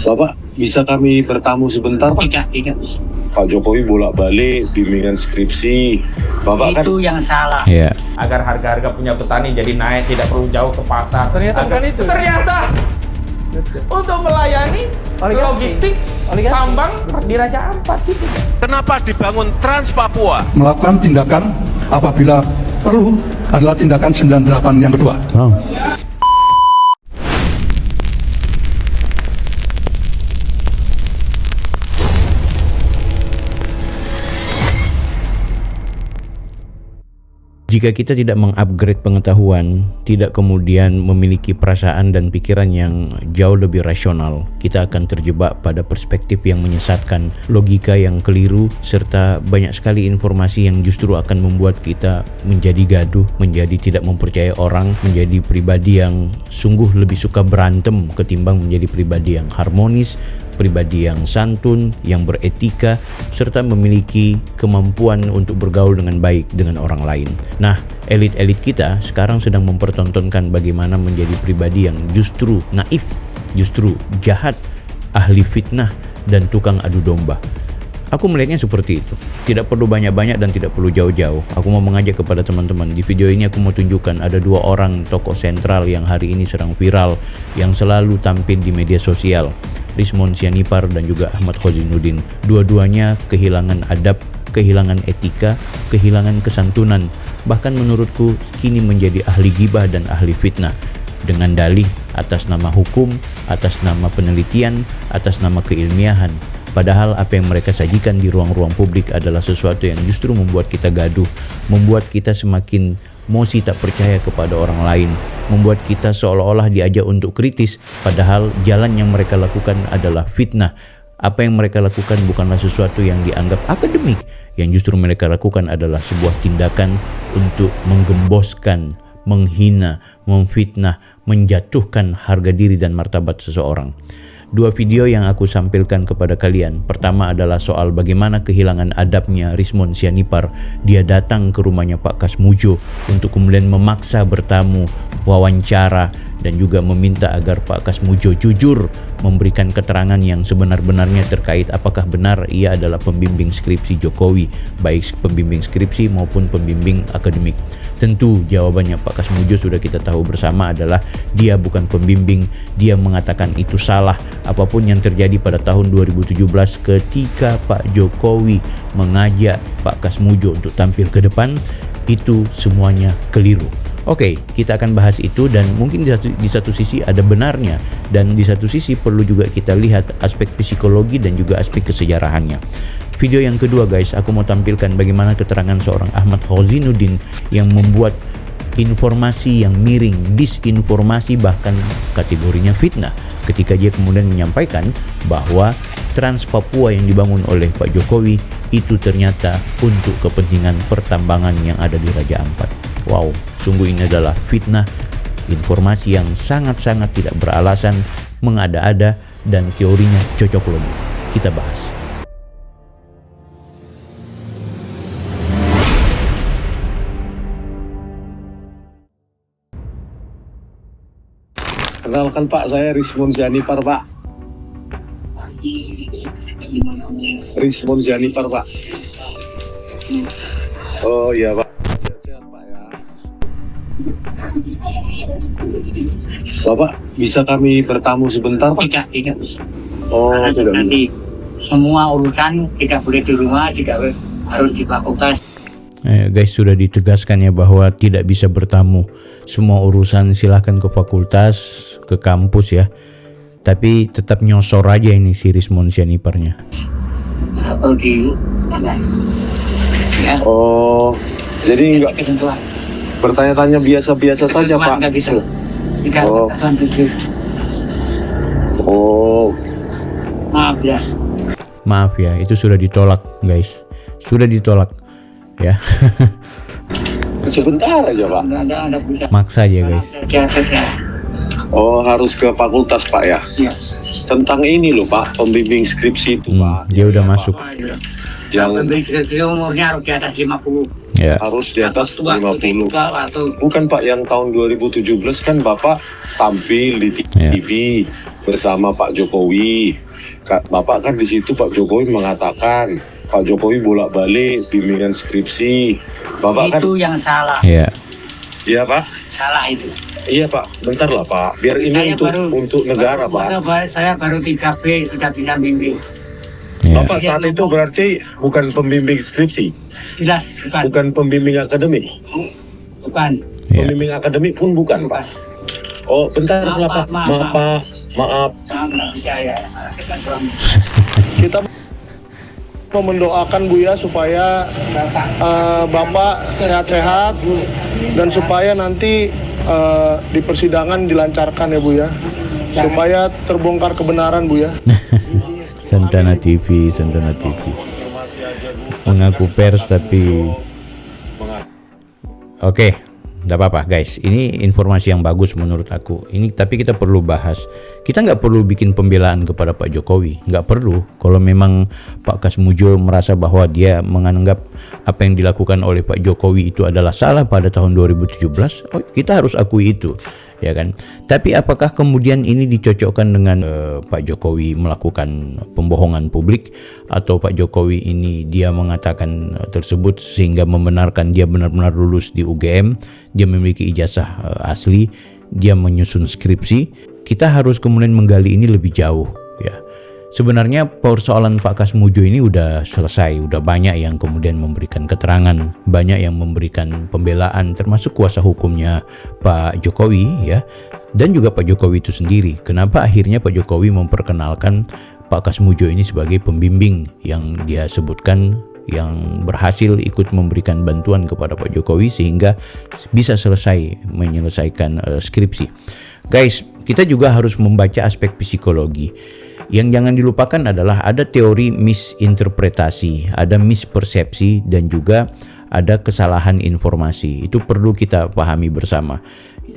Bapak, bisa kami bertamu sebentar, Pak? Tidak bisa. Pak Jokowi bolak-balik bimbingan skripsi. Bapak kan Itu yang salah. Iya. Agar harga-harga punya petani jadi naik, tidak perlu jauh ke pasar. Ternyata bukan itu. Ternyata untuk melayani logistik tambang di Raja Ampat gitu. Kenapa dibangun Trans Papua? Melakukan tindakan apabila perlu adalah tindakan 98 yang kedua. Oh. Jika kita tidak mengupgrade pengetahuan, tidak kemudian memiliki perasaan dan pikiran yang jauh lebih rasional, kita akan terjebak pada perspektif yang menyesatkan, logika yang keliru, serta banyak sekali informasi yang justru akan membuat kita menjadi gaduh, menjadi tidak mempercayai orang, menjadi pribadi yang sungguh lebih suka berantem ketimbang menjadi pribadi yang harmonis, pribadi yang santun, yang beretika, serta memiliki kemampuan untuk bergaul dengan baik dengan orang lain. Nah, elit-elit kita sekarang sedang mempertontonkan bagaimana menjadi pribadi yang justru naif, justru jahat, ahli fitnah, dan tukang adu domba. Aku melihatnya seperti itu. Tidak perlu banyak-banyak dan tidak perlu jauh-jauh. Aku mau mengajak kepada teman-teman. Di video ini aku mau tunjukkan ada dua orang tokoh sentral yang hari ini sedang viral, yang selalu tampil di media sosial. Rizmon Sianipar dan juga Ahmad Khozinuddin. Dua-duanya kehilangan adab, kehilangan etika, kehilangan kesantunan. Bahkan menurutku kini menjadi ahli gibah dan ahli fitnah. Dengan dalih atas nama hukum, atas nama penelitian, atas nama keilmiahan. Padahal apa yang mereka sajikan di ruang-ruang publik adalah sesuatu yang justru membuat kita gaduh, membuat kita semakin mosi tak percaya kepada orang lain, membuat kita seolah-olah diajak untuk kritis, padahal jalan yang mereka lakukan adalah fitnah. Apa yang mereka lakukan bukanlah sesuatu yang dianggap akademik, yang justru mereka lakukan adalah sebuah tindakan untuk menggemboskan, menghina, memfitnah, menjatuhkan harga diri dan martabat seseorang. Dua video yang aku sampilkan kepada kalian. Pertama adalah soal bagaimana kehilangan adabnya Rizmon Sianipar. Dia datang ke rumahnya Pak Kasmujo untuk kemudian memaksa bertamu, wawancara, dan juga meminta agar Pak Kasmujo jujur memberikan keterangan yang sebenar-benarnya terkait apakah benar ia adalah pembimbing skripsi Jokowi, baik pembimbing skripsi maupun pembimbing akademik. Tentu jawabannya Pak Kasmujo sudah kita tahu bersama adalah dia bukan pembimbing, dia mengatakan itu salah. Apapun yang terjadi pada tahun 2017 ketika Pak Jokowi mengajak Pak Kasmujo untuk tampil ke depan, itu semuanya keliru. Oke, kita akan bahas itu dan mungkin di satu sisi ada benarnya dan di satu sisi perlu juga kita lihat aspek psikologi dan juga aspek kesejarahannya. Video yang kedua guys, aku mau tampilkan bagaimana keterangan seorang Ahmad Khozinuddin yang membuat informasi yang miring, disinformasi, bahkan kategorinya fitnah ketika dia kemudian menyampaikan bahwa Trans Papua yang dibangun oleh Pak Jokowi itu ternyata untuk kepentingan pertambangan yang ada di Raja Ampat. Wow, sungguh ini adalah fitnah, informasi yang sangat-sangat tidak beralasan, mengada-ada, dan teorinya cocok logi. Kita bahas. kenalkan Pak, saya Rizmon Sianipar, Pak. Rizmon Sianipar, Pak. Oh iya, Pak. Sehat-sehat, Pak ya. Bapak, bisa kami bertamu sebentar, Pak? Tidak bisa. Oh, Karena tidak nanti bisa. semua urusan tidak boleh di rumah, tidak harus di fakultas. Guys, sudah ditegaskan ya bahwa tidak bisa bertamu. Semua urusan silahkan ke fakultas, ke kampus ya. Tapi tetap nyosor aja ini si Rizmon Sianiparnya. Atau di ya. Oh, jadi enggak Ketentuan. bertanya-tanya biasa-biasa saja, Pak? Enggak bisa. Tidak Oh. jujur. Oh, Maaf ya. Maaf ya, itu sudah ditolak guys. Sudah ditolak ya. sebentar aja, Pak. Anda bisa. Maksa aja guys. Oh, harus ke fakultas, Pak ya? Ya. Tentang ini loh, Pak, pembimbing skripsi itu, Pak. Dia udah masuk. Yang Pembimbing skripsi umurnya harus di atas 50. Ya. harus di atas waktu 50. waktu Bukan Pak, yang tahun 2017 kan Bapak tampil di TV bersama Pak Jokowi. Bapak kan di situ Pak Jokowi mengatakan Pak Jokowi bolak-balik bimbingan skripsi. Bapak kan itu yang salah. Ya. iya Pak. Salah itu. Iya Pak, bentar lah Pak. Biar ini untuk negara Pak. Saya baru 3B sudah bisa bimbing. Ya. Bapak saat itu berarti bukan pembimbing skripsi, Jelas bukan. bukan pembimbing akademik. Bukan. Ya. Pembimbing akademik pun bukan Pak. Oh bentar lah Pak. Maaf. Nggak percaya. Kita mau mendoakan Buya supaya Bapak sehat-sehat dan supaya nanti di persidangan dilancarkan ya Buya, supaya terbongkar kebenaran Buya. Santana TV mengaku pers tapi oke, tidak apa-apa guys. Ini informasi yang bagus menurut aku. Ini tapi kita perlu bahas. Kita nggak perlu bikin pembelaan kepada Pak Jokowi, nggak perlu. Kalau memang Pak Kasmujo merasa bahwa dia menganggap apa yang dilakukan oleh Pak Jokowi itu adalah salah pada tahun 2017, kita harus akui itu. Ya kan, tapi apakah kemudian ini dicocokkan dengan Pak Jokowi melakukan pembohongan publik, atau Pak Jokowi ini dia mengatakan tersebut sehingga membenarkan dia benar-benar lulus di UGM, dia memiliki ijazah asli, dia menyusun skripsi? Kita harus kemudian menggali ini lebih jauh ya. Sebenarnya persoalan Pak Kasmujo ini udah selesai, udah banyak yang kemudian memberikan keterangan, banyak yang memberikan pembelaan, termasuk kuasa hukumnya Pak Jokowi ya, dan juga Pak Jokowi itu sendiri. Kenapa akhirnya Pak Jokowi memperkenalkan Pak Kasmujo ini sebagai pembimbing yang dia sebutkan yang berhasil ikut memberikan bantuan kepada Pak Jokowi sehingga bisa menyelesaikan skripsi. Guys, kita juga harus membaca aspek psikologi. Yang jangan dilupakan adalah ada teori misinterpretasi, ada mispersepsi, dan juga ada kesalahan informasi. Itu perlu kita pahami bersama.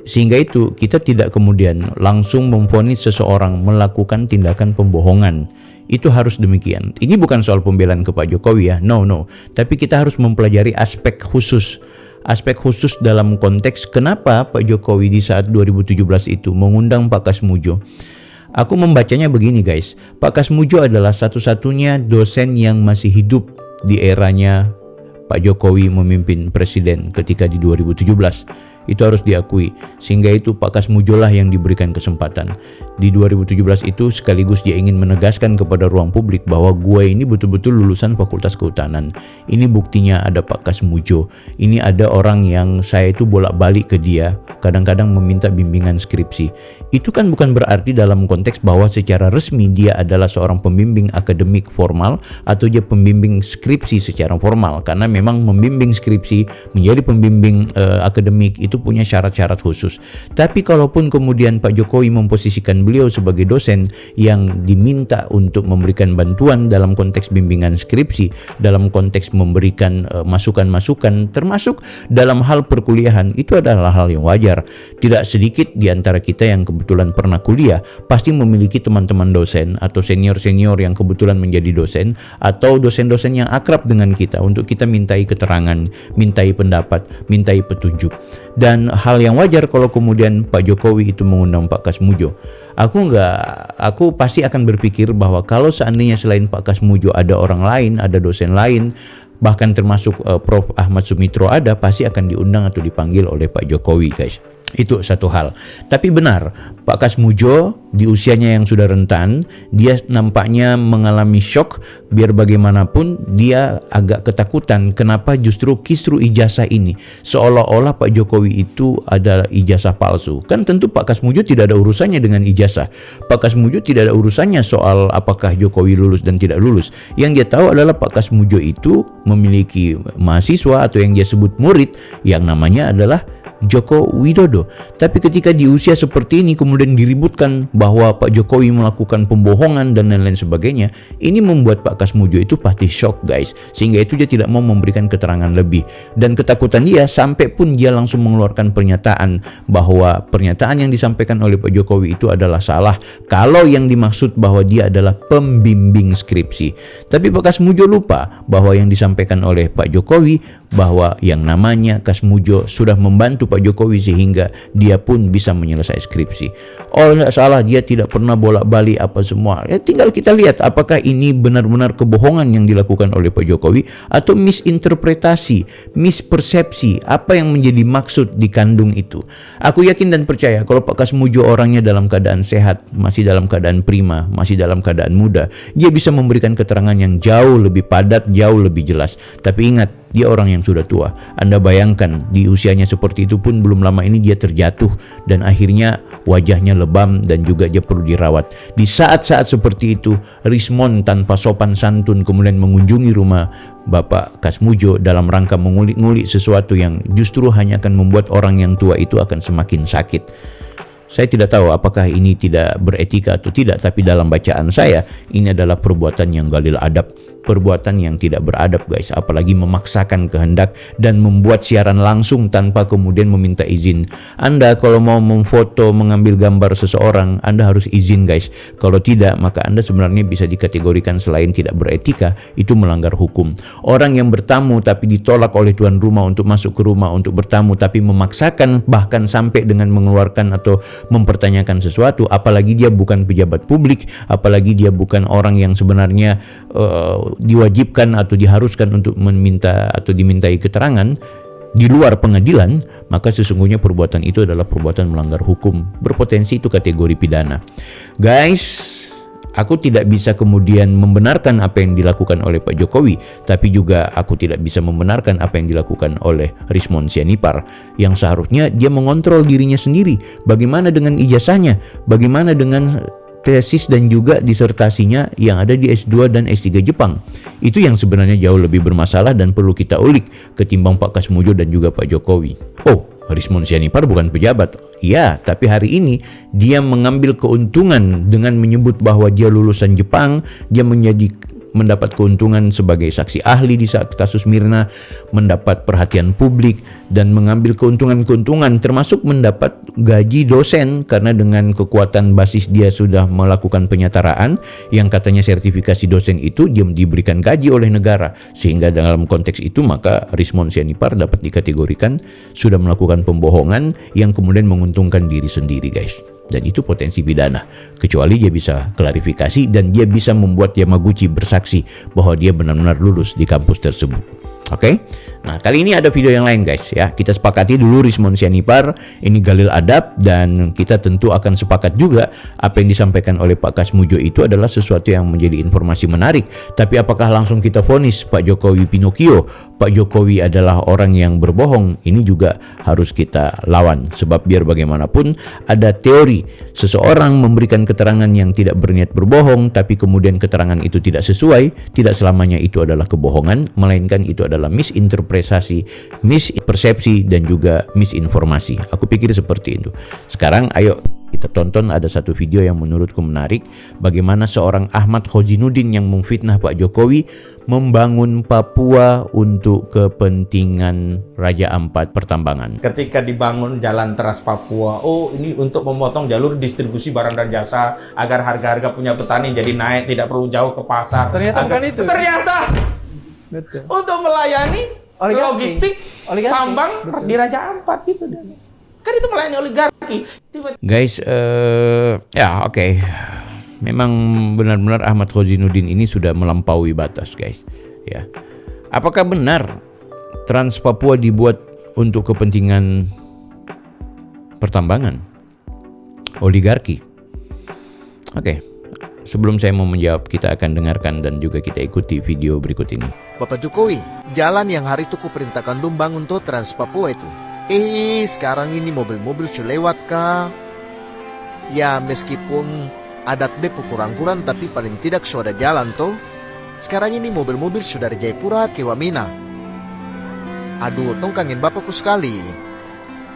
Sehingga itu kita tidak kemudian langsung memvonis seseorang melakukan tindakan pembohongan. Itu harus demikian. Ini bukan soal pembelaan ke Pak Jokowi ya, no. Tapi kita harus mempelajari aspek khusus. Aspek khusus dalam konteks kenapa Pak Jokowi di saat 2017 itu mengundang Pak Kasmujo. Aku membacanya begini guys, Pak Kasmujo adalah satu-satunya dosen yang masih hidup di eranya Pak Jokowi memimpin presiden ketika di 2017. Itu harus diakui, sehingga itu Pak Kasmujo lah yang diberikan kesempatan. Di 2017 itu sekaligus dia ingin menegaskan kepada ruang publik bahwa gue ini betul-betul lulusan Fakultas Kehutanan. Ini buktinya ada Pak Kasmujo. Ini ada orang yang saya itu bolak-balik ke dia, kadang-kadang meminta bimbingan skripsi. Itu kan bukan berarti dalam konteks bahwa secara resmi dia adalah seorang pembimbing akademik formal atau dia pembimbing skripsi secara formal, karena memang membimbing skripsi menjadi pembimbing akademik itu punya syarat-syarat khusus. Tapi kalaupun kemudian Pak Jokowi memposisikan beliau sebagai dosen yang diminta untuk memberikan bantuan dalam konteks bimbingan skripsi, dalam konteks memberikan masukan-masukan termasuk dalam hal perkuliahan, itu adalah hal yang wajar. Tidak sedikit di antara kita yang kebetulan pernah kuliah pasti memiliki teman-teman dosen atau senior-senior yang kebetulan menjadi dosen atau dosen-dosen yang akrab dengan kita untuk kita mintai keterangan, mintai pendapat, mintai petunjuk. Dan hal yang wajar kalau kemudian Pak Jokowi itu mengundang Pak Kasmujo. Aku pasti akan berpikir bahwa kalau seandainya selain Pak Kasmujo ada orang lain, ada dosen lain, bahkan termasuk Prof. Ahmad Sumitro ada, pasti akan diundang atau dipanggil oleh Pak Jokowi guys. Itu satu hal. Tapi benar, Pak Kasmujo di usianya yang sudah rentan, dia nampaknya mengalami shock. Biar bagaimanapun dia agak ketakutan kenapa justru kisru ijazah ini seolah-olah Pak Jokowi itu ada ijazah palsu. Kan tentu Pak Kasmujo tidak ada urusannya dengan ijazah. Pak Kasmujo tidak ada urusannya soal apakah Jokowi lulus dan tidak lulus. Yang dia tahu adalah Pak Kasmujo itu memiliki mahasiswa atau yang dia sebut murid yang namanya adalah Joko Widodo. Tapi ketika di usia seperti ini kemudian diributkan bahwa Pak Jokowi melakukan pembohongan dan lain-lain sebagainya, ini membuat Pak Kasmujo itu pasti shock guys, sehingga itu dia tidak mau memberikan keterangan lebih, dan ketakutan dia sampai pun dia langsung mengeluarkan pernyataan bahwa pernyataan yang disampaikan oleh Pak Jokowi itu adalah salah kalau yang dimaksud bahwa dia adalah pembimbing skripsi. Tapi Pak Kasmujo lupa bahwa yang disampaikan oleh Pak Jokowi bahwa yang namanya Kasmujo sudah membantu Pak Jokowi sehingga dia pun bisa menyelesaikan skripsi. Oh, tidak salah, dia tidak pernah bolak-balik apa semua. Ya, tinggal kita lihat apakah ini benar-benar kebohongan yang dilakukan oleh Pak Jokowi atau misinterpretasi, mispersepsi apa yang menjadi maksud dikandung itu. Aku yakin dan percaya kalau Pak Kasmujo orangnya dalam keadaan sehat, masih dalam keadaan prima, masih dalam keadaan muda, dia bisa memberikan keterangan yang jauh lebih padat, jauh lebih jelas. Tapi ingat, dia orang yang sudah tua. Anda bayangkan di usianya seperti itu pun belum lama ini dia terjatuh dan akhirnya wajahnya lebam dan juga dia perlu dirawat. Di saat-saat seperti itu, Rismond tanpa sopan santun kemudian mengunjungi rumah Bapak Kasmujo dalam rangka mengulik-ngulik sesuatu yang justru hanya akan membuat orang yang tua itu akan semakin sakit. Saya tidak tahu apakah ini tidak beretika atau tidak, tapi dalam bacaan saya ini adalah perbuatan yang galil adab, perbuatan yang tidak beradab guys, apalagi memaksakan kehendak dan membuat siaran langsung tanpa kemudian meminta izin. Anda kalau mau memfoto, mengambil gambar seseorang, Anda harus izin guys. Kalau tidak, maka Anda sebenarnya bisa dikategorikan selain tidak beretika, itu melanggar hukum. Orang yang bertamu tapi ditolak oleh tuan rumah untuk masuk ke rumah untuk bertamu, tapi memaksakan bahkan sampai dengan mengeluarkan atau mempertanyakan sesuatu, apalagi dia bukan pejabat publik, apalagi dia bukan orang yang sebenarnya diwajibkan atau diharuskan untuk meminta atau dimintai keterangan di luar pengadilan, maka sesungguhnya perbuatan itu adalah perbuatan melanggar hukum, berpotensi itu kategori pidana. Guys, aku tidak bisa kemudian membenarkan apa yang dilakukan oleh Pak Jokowi, tapi juga aku tidak bisa membenarkan apa yang dilakukan oleh Rismond Sianipar, yang seharusnya dia mengontrol dirinya sendiri. Bagaimana dengan ijazahnya? Bagaimana dengan tesis dan juga disertasinya yang ada di S2 dan S3 Jepang? Itu yang sebenarnya jauh lebih bermasalah dan perlu kita ulik ketimbang Pak Kasmujo dan juga Pak Jokowi. Oh, Rismond Sianipar bukan pejabat. Ya, tapi hari ini dia mengambil keuntungan dengan menyebut bahwa dia lulusan Jepang, dia mendapat keuntungan sebagai saksi ahli di saat kasus Mirna, mendapat perhatian publik, dan mengambil keuntungan-keuntungan termasuk mendapat gaji dosen karena dengan kekuatan basis dia sudah melakukan penyetaraan yang katanya sertifikasi dosen itu dia diberikan gaji oleh negara, sehingga dalam konteks itu maka Rismond Sianipar dapat dikategorikan sudah melakukan pembohongan yang kemudian menguntungkan diri sendiri guys. Dan itu potensi pidana, kecuali dia bisa klarifikasi dan dia bisa membuat Yamaguchi bersaksi bahwa dia benar-benar lulus di kampus tersebut. Oke, nah kali ini ada video yang lain guys ya. Kita sepakati dulu Rismond Sianipar ini galil adab, dan kita tentu akan sepakat juga apa yang disampaikan oleh Pak Kasmujo itu adalah sesuatu yang menjadi informasi menarik. Tapi apakah langsung kita vonis Pak Jokowi Pinocchio, Pak Jokowi adalah orang yang berbohong? Ini juga harus kita lawan, sebab biar bagaimanapun ada teori seseorang memberikan keterangan yang tidak berniat berbohong, tapi kemudian keterangan itu tidak sesuai, tidak selamanya itu adalah kebohongan, melainkan itu adalah misinterpretasi, mispersepsi, dan juga misinformasi. Aku pikir seperti itu. Sekarang ayo kita tonton ada satu video yang menurutku menarik, bagaimana seorang Ahmad Khozinuddin yang memfitnah Pak Jokowi membangun Papua untuk kepentingan Raja Ampat pertambangan. Ketika dibangun jalan Trans Papua, oh ini untuk memotong jalur distribusi barang dan jasa agar harga-harga punya petani jadi naik, tidak perlu jauh ke pasar. Ternyata bukan itu. Ternyata Betul. untuk melayani logistik tambang di Raja Ampat gitu. Kan itu melayani oligarki. Guys, ya oke. Memang benar-benar Ahmad Khozinuddin ini sudah melampaui batas guys. Ya, apakah benar Trans Papua dibuat untuk kepentingan pertambangan, oligarki? Oke. Sebelum saya mau menjawab, kita akan dengarkan dan juga kita ikuti video berikut ini. Bapak Jokowi, jalan yang hari itu kuperintahkan lu bangun tuh Trans Papua itu. Sekarang ini mobil-mobil sudah lewat kah? Ya meskipun adat Beppu kurang-kurang, tapi paling tidak sudah jalan tuh. Sekarang ini mobil-mobil sudah dari Jayapura ke Wamena. Aduh, tong kangen bapakku sekali.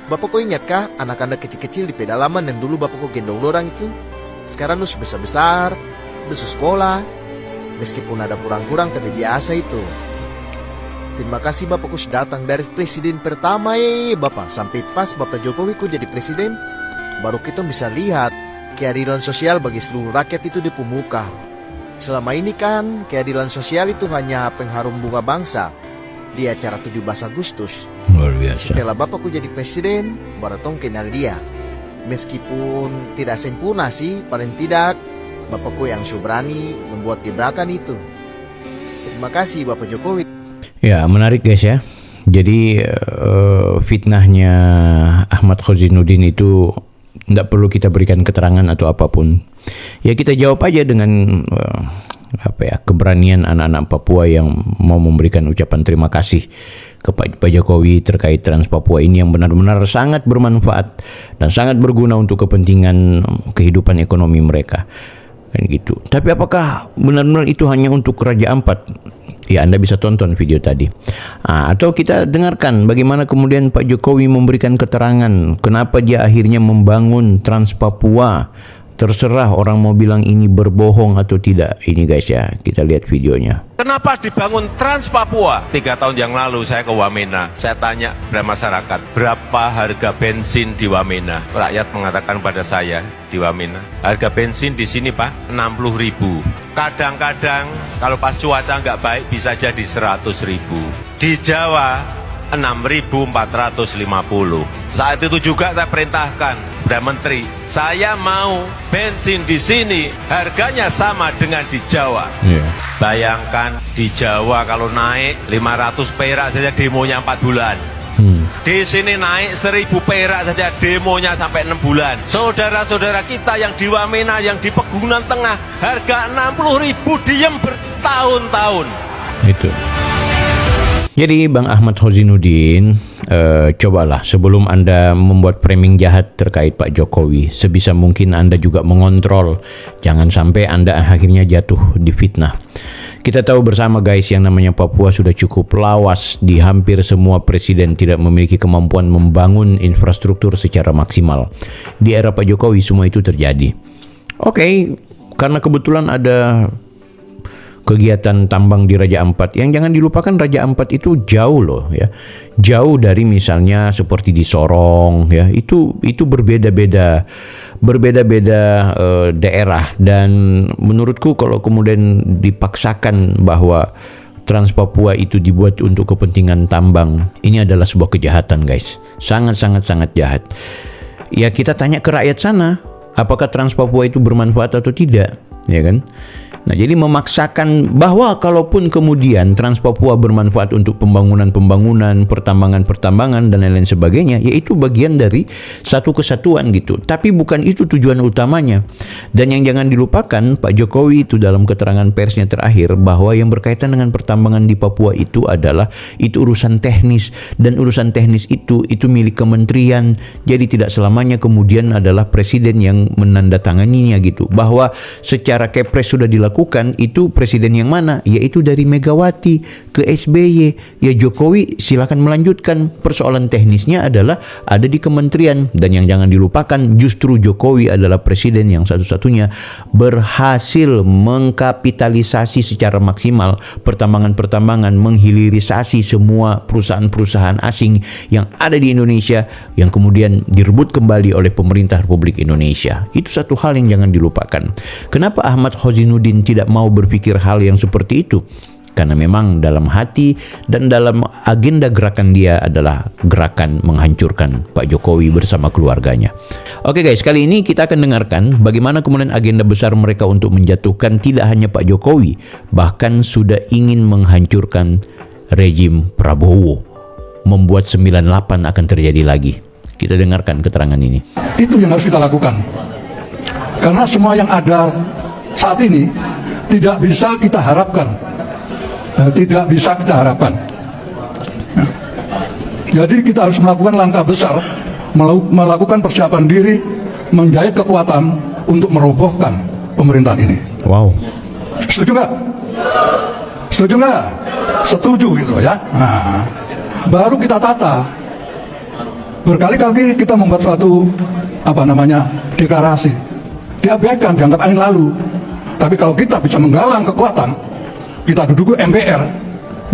Bapak kok ingat kah anak-anak kecil-kecil di pedalaman yang dulu bapak kok gendong dorang itu? Sekarang udah besar-besar, udah sekolah, meskipun ada kurang-kurang tapi biasa itu. Terima kasih Bapak kok datang dari presiden pertama Bapak sampai pas Bapak Jokowi kok jadi presiden, baru kita bisa lihat keadilan sosial bagi seluruh rakyat itu di pemuka. Selama ini kan keadilan sosial itu hanya pengharum bunga bangsa di acara 17 Agustus. Luar biasa. Setelah Bapak kok jadi presiden, baru tong kenal dia. Meskipun tidak sempurna sih, paling tidak Bapak kok yang berani membuat gebrakan itu. Terima kasih Bapak Jokowi. Ya, menarik guys ya. Jadi fitnahnya Ahmad Khozinuddin itu tidak perlu kita berikan keterangan atau apapun. Ya kita jawab aja dengan keberanian anak-anak Papua yang mau memberikan ucapan terima kasih kepada Pak Jokowi terkait Trans Papua ini yang benar-benar sangat bermanfaat dan sangat berguna untuk kepentingan kehidupan ekonomi mereka. Kan gitu. Tapi apakah benar-benar itu hanya untuk Raja Ampat? Ya, Anda bisa tonton video tadi. Atau kita dengarkan bagaimana kemudian Pak Jokowi memberikan keterangan kenapa dia akhirnya membangun Trans Papua. Terserah orang mau bilang ini berbohong atau tidak. Ini guys ya, kita lihat videonya. Kenapa dibangun Trans Papua? 3 tahun yang lalu saya ke Wamena. Saya tanya kepada masyarakat, berapa harga bensin di Wamena? Rakyat mengatakan pada saya di Wamena, harga bensin di sini Pak 60.000. Kadang-kadang kalau pas cuaca nggak baik bisa jadi 100.000. Di Jawa 6.450. Saat itu juga saya perintahkan kepada Menteri, saya mau bensin di sini harganya sama dengan di Jawa. Bayangkan di Jawa kalau naik 500 perak saja demonya 4 bulan. Di sini naik 1.000 perak saja demonya sampai 6 bulan. Saudara-saudara kita yang di Wamena, yang di Pegunungan Tengah, harga 60.000 diem bertahun-tahun. Itu. Jadi Bang Ahmad Khozinuddin, cobalah sebelum Anda membuat framing jahat terkait Pak Jokowi, sebisa mungkin Anda juga mengontrol. Jangan sampai Anda akhirnya jatuh di fitnah. Kita tahu bersama guys, yang namanya Papua sudah cukup lawas. Di hampir semua presiden tidak memiliki kemampuan membangun infrastruktur secara maksimal. Di era Pak Jokowi semua itu terjadi. Oke, karena kebetulan ada kegiatan tambang di Raja Ampat. Yang jangan dilupakan, Raja Ampat itu jauh loh ya. Jauh dari misalnya seperti di Sorong ya. Itu berbeda-beda daerah, dan menurutku kalau kemudian dipaksakan bahwa Trans Papua itu dibuat untuk kepentingan tambang, ini adalah sebuah kejahatan guys. Sangat jahat. Ya kita tanya ke rakyat sana, apakah Trans Papua itu bermanfaat atau tidak, ya kan? Nah, jadi memaksakan bahwa kalaupun kemudian Trans Papua bermanfaat untuk pembangunan, pertambangan, dan lain-lain sebagainya, yaitu bagian dari satu kesatuan gitu. Tapi bukan itu tujuan utamanya. Dan yang jangan dilupakan, Pak Jokowi itu dalam keterangan persnya terakhir bahwa yang berkaitan dengan pertambangan di Papua itu adalah itu urusan teknis, dan urusan teknis itu milik kementerian. Jadi tidak selamanya kemudian adalah presiden yang menandatanganinya gitu. Bahwa secara kepres sudah dilakukan, itu presiden yang mana? Yaitu dari Megawati ke SBY. Ya Jokowi silakan melanjutkan. Persoalan teknisnya adalah ada di kementerian. Dan yang jangan dilupakan, justru Jokowi adalah presiden yang satu-satunya berhasil mengkapitalisasi secara maksimal pertambangan-pertambangan, menghilirisasi semua perusahaan-perusahaan asing yang ada di Indonesia yang kemudian direbut kembali oleh pemerintah Republik Indonesia. Itu satu hal yang jangan dilupakan. Kenapa Ahmad Khozinuddin tidak mau berpikir hal yang seperti itu? Karena memang dalam hati dan dalam agenda gerakan dia adalah gerakan menghancurkan Pak Jokowi bersama keluarganya. Oke guys, kali ini kita akan dengarkan bagaimana kemudian agenda besar mereka untuk menjatuhkan tidak hanya Pak Jokowi, bahkan sudah ingin menghancurkan rejim Prabowo. Membuat 98 akan terjadi lagi. Kita dengarkan keterangan ini. Itu yang harus kita lakukan. Karena semua yang ada saat ini tidak bisa kita harapkan. Jadi kita harus melakukan langkah besar, melakukan persiapan diri, menjahit kekuatan untuk merobohkan pemerintahan ini. Wow. Setuju nggak? Setuju nggak? Setuju gitu ya. Nah, baru kita tata Berkali-kali kita membuat suatu deklarasi, diabaikan, dianggap angin lalu. Tapi kalau kita bisa menggalang kekuatan, kita duduk MPR,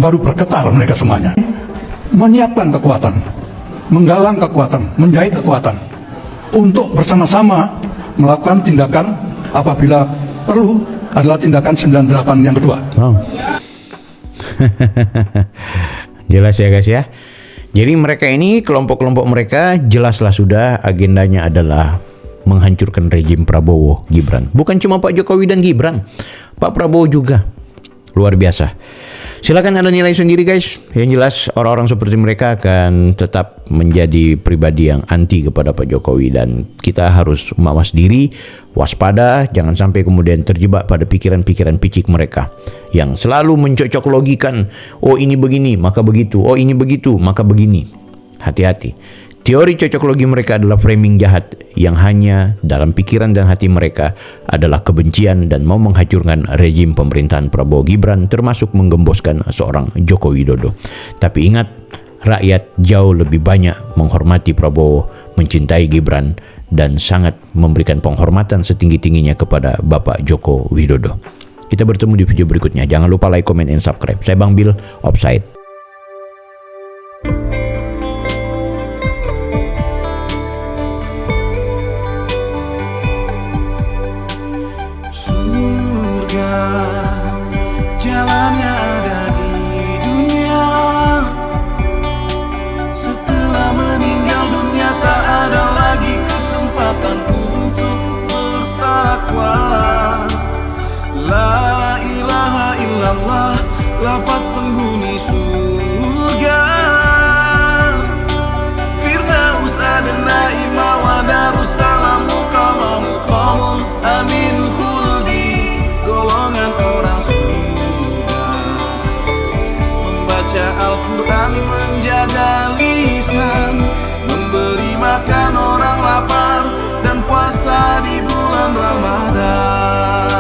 baru bergetar mereka semuanya. Menyiapkan kekuatan, menggalang kekuatan, menjahit kekuatan, untuk bersama-sama melakukan tindakan apabila perlu adalah tindakan 98 yang kedua. Wow. Jelas ya guys ya. Jadi mereka ini, kelompok-kelompok mereka jelaslah sudah agendanya adalah menghancurkan rejim Prabowo Gibran. Bukan cuma Pak Jokowi dan Gibran, Pak Prabowo juga. Luar biasa. Silakan Anda nilai sendiri guys. Yang jelas orang-orang seperti mereka akan tetap menjadi pribadi yang anti kepada Pak Jokowi, dan kita harus mawas diri, waspada, jangan sampai kemudian terjebak pada pikiran-pikiran picik mereka yang selalu mencocok logikan, oh ini begini maka begitu, oh ini begitu maka begini. Hati-hati. Teori cocok logi mereka adalah framing jahat yang hanya dalam pikiran dan hati mereka adalah kebencian dan mau menghancurkan rejim pemerintahan Prabowo Gibran, termasuk menggemboskan seorang Joko Widodo. Tapi ingat, rakyat jauh lebih banyak menghormati Prabowo, mencintai Gibran, dan sangat memberikan penghormatan setinggi-tingginya kepada Bapak Joko Widodo. Kita bertemu di video berikutnya. Jangan lupa like, comment, and subscribe. Saya Bang Bill, Offside. Jalannya ada di dunia. Setelah meninggal dunia tak ada lagi kesempatan untuk bertakwa. La ilaha illallah, lafaz penghuni surga. Firdaus adna ima wa darussalam muqamamu qamun amin khuldi, golongan orang surga. Membaca Al-Quran, menjaga lisan, memberi makan orang lapar, dan puasa di bulan Ramadan.